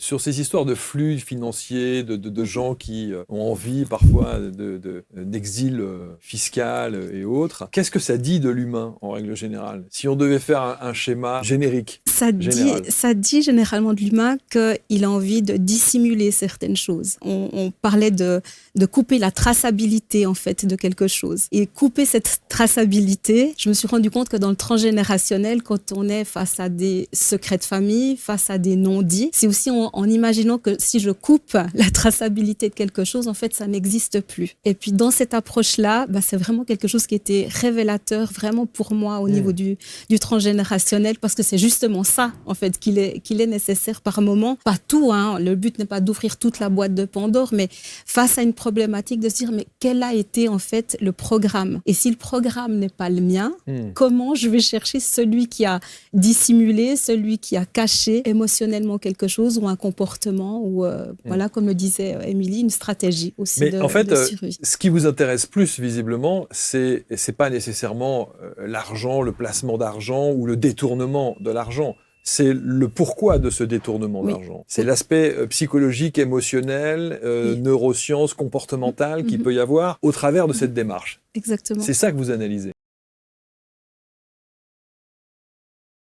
Sur ces histoires de flux financiers, de gens qui ont envie parfois d'exil fiscal et autres, qu'est-ce que ça dit de l'humain en règle générale? Si on devait faire un schéma générique. Ça dit généralement de l'humain qu'il a envie de dissimuler certaines choses. On parlait de couper la traçabilité en fait de quelque chose. Et couper cette traçabilité, je me suis rendu compte que dans le transgénérationnel, quand on est face à des secrets de famille, face à des non-dits, c'est aussi en imaginant que si je coupe la traçabilité de quelque chose, en fait, ça n'existe plus. Et puis dans cette approche-là, c'est vraiment quelque chose qui était révélateur vraiment pour moi au niveau du transgénérationnel, parce que c'est justement ça, en fait, qu'il est nécessaire par moment. Pas tout, hein. Le but n'est pas d'ouvrir toute la boîte de Pandore, mais face à une problématique, de se dire, mais quel a été, en fait, le programme? Et si le programme n'est pas le mien, comment je vais chercher celui qui a dissimulé, celui qui a caché émotionnellement quelque chose ou un comportement ou, voilà, comme le disait Émilie, une stratégie aussi de survie. Mais en fait, ce qui vous intéresse plus, visiblement, c'est pas nécessairement l'argent, le placement d'argent ou le détournement de l'argent. C'est le pourquoi de ce détournement d'argent. C'est l'aspect psychologique, émotionnel, neurosciences, comportemental qu'il peut y avoir au travers de cette démarche. Exactement. C'est ça que vous analysez.